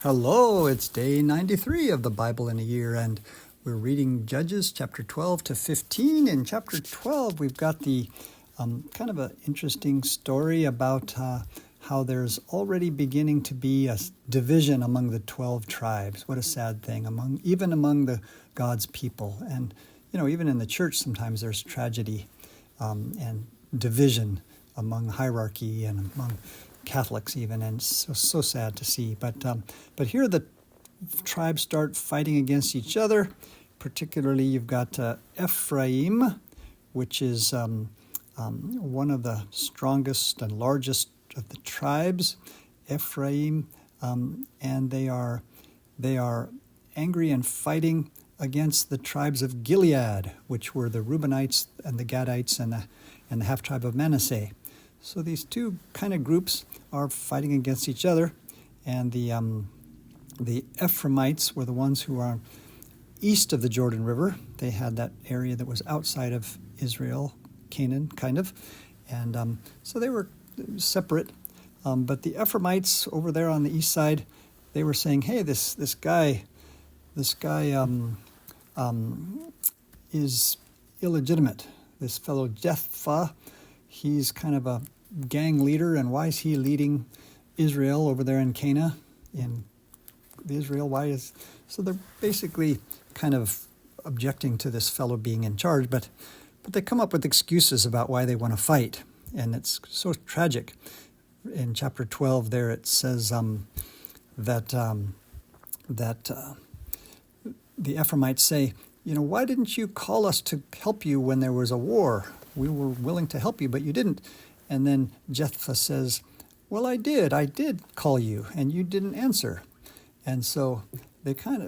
Hello, it's day 93 of the Bible in a Year, and we're reading Judges chapter 12 to 15. In chapter 12, we've got the kind of an interesting story about how there's already beginning to be a division among the 12 tribes. What a sad thing, even among the God's people. And, even in the church, sometimes there's tragedy and division among hierarchy and among Catholics even, and so sad to see. But here the tribes start fighting against each other. Particularly, you've got Ephraim, which is one of the strongest and largest of the tribes. Ephraim, and they are angry and fighting against the tribes of Gilead, which were the Reubenites and the Gadites and the half tribe of Manasseh. So these two kind of groups are fighting against each other, and the Ephraimites were the ones who are east of the Jordan River. They had that area that was outside of Israel, Canaan, kind of, and so they were separate. But the Ephraimites over there on the east side, they were saying, "Hey, this guy is illegitimate. This fellow Jephthah, he's kind of a gang leader, and why is he leading Israel over there in Canaan, in Israel? So they're basically kind of objecting to this fellow being in charge, but they come up with excuses about why they want to fight, and it's so tragic. In chapter 12 there it says that the Ephraimites say, why didn't you call us to help you when there was a war? We were willing to help you, but you didn't. And then Jephthah says, well, I did call you, and you didn't answer. And so they kind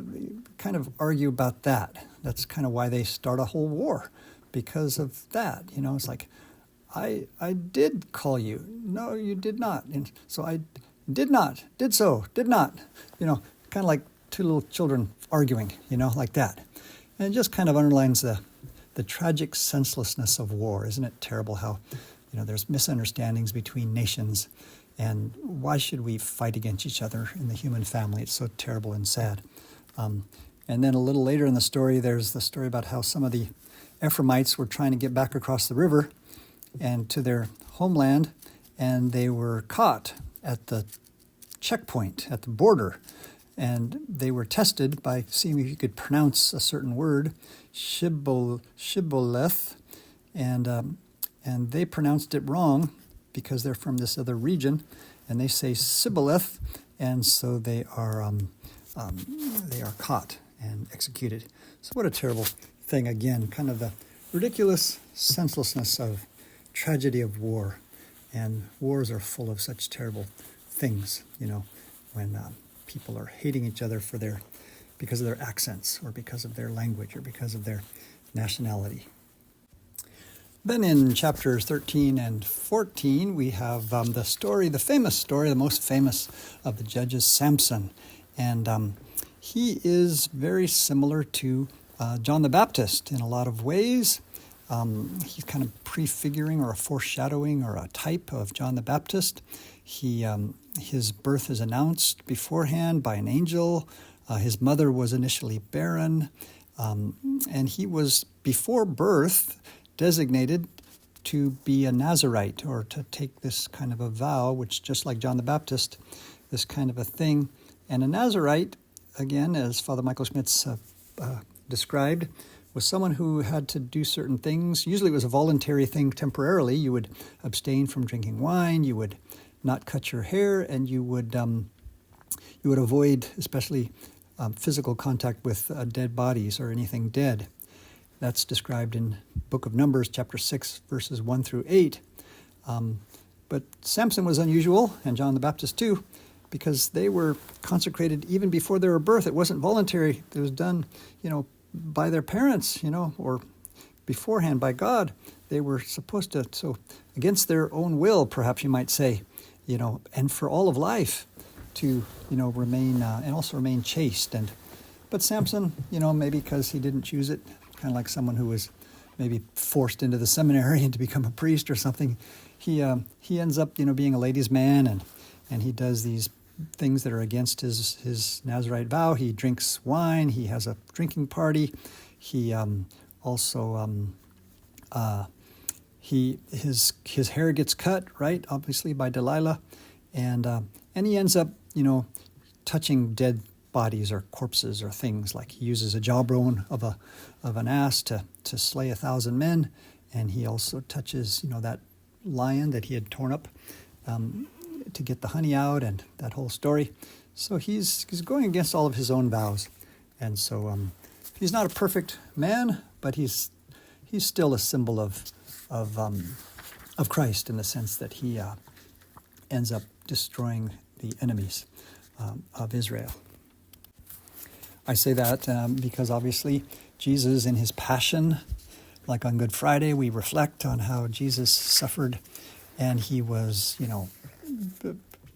of argue about that. That's kind of why they start a whole war, because of that. It's like, I did call you. No, you did not. And so I did not, did so, did not. Kind of like two little children arguing, like that. And it just kind of underlines the tragic senselessness of war. Isn't it terrible how, there's misunderstandings between nations, and why should we fight against each other in the human family? It's so terrible and sad. And then a little later in the story, there's the story about how some of the Ephraimites were trying to get back across the river and to their homeland, and they were caught at the checkpoint, at the border. And they were tested by seeing if you could pronounce a certain word, shibboleth, and they pronounced it wrong because they're from this other region, and they say Sibboleth, and so they are caught and executed. So what a terrible thing! Again, kind of the ridiculous senselessness of tragedy of war, and wars are full of such terrible things. When people are hating each other because of their accents, or because of their language, or because of their nationality. Then in chapters 13 and 14, we have the famous story, the most famous of the judges, Samson. And he is very similar to John the Baptist in a lot of ways. He's kind of prefiguring or a foreshadowing or a type of John the Baptist. His birth is announced beforehand by an angel. His mother was initially barren, and he was, before birth, designated to be a Nazirite, or to take this kind of a vow, which, just like John the Baptist, this kind of a thing. And a Nazirite, again, as Father Michael Schmitz described, was someone who had to do certain things. Usually it was a voluntary thing temporarily. You would abstain from drinking wine, you would not cut your hair, and you would avoid, especially physical contact with dead bodies or anything dead. That's described in Book of Numbers, chapter 6, verses 1 through 8. But Samson was unusual, and John the Baptist too, because they were consecrated even before their birth. It wasn't voluntary. It was done, by their parents, or beforehand by God. They were supposed to, so against their own will, perhaps you might say, and for all of life to, remain, and also remain chaste. But Samson, maybe because he didn't choose it, kind of like someone who was maybe forced into the seminary and to become a priest or something, he ends up, being a ladies' man, and he does these things that are against his Nazirite vow. He drinks wine. He has a drinking party. He also his hair gets cut, right? Obviously by Delilah, and he ends up touching dead bodies or corpses or things. Like he uses a jawbone of an ass to slay 1,000 men, and he also touches that lion that he had torn up to get the honey out, and that whole story. So he's going against all of his own vows, and so he's not a perfect man, but he's still a symbol of Christ in the sense that he ends up destroying the enemies of Israel. I say that because obviously Jesus in his passion, like on Good Friday, we reflect on how Jesus suffered, and he was,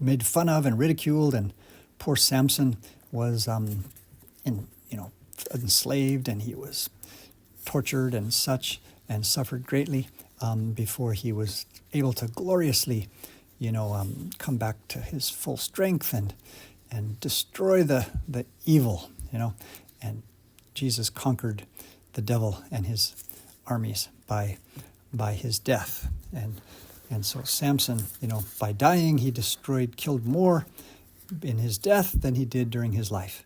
made fun of and ridiculed, and poor Samson was, enslaved, and he was tortured and such, and suffered greatly before he was able to gloriously, come back to his full strength and destroy the evil, and Jesus conquered the devil and his armies by his death, and so Samson, by dying, he killed more in his death than he did during his life.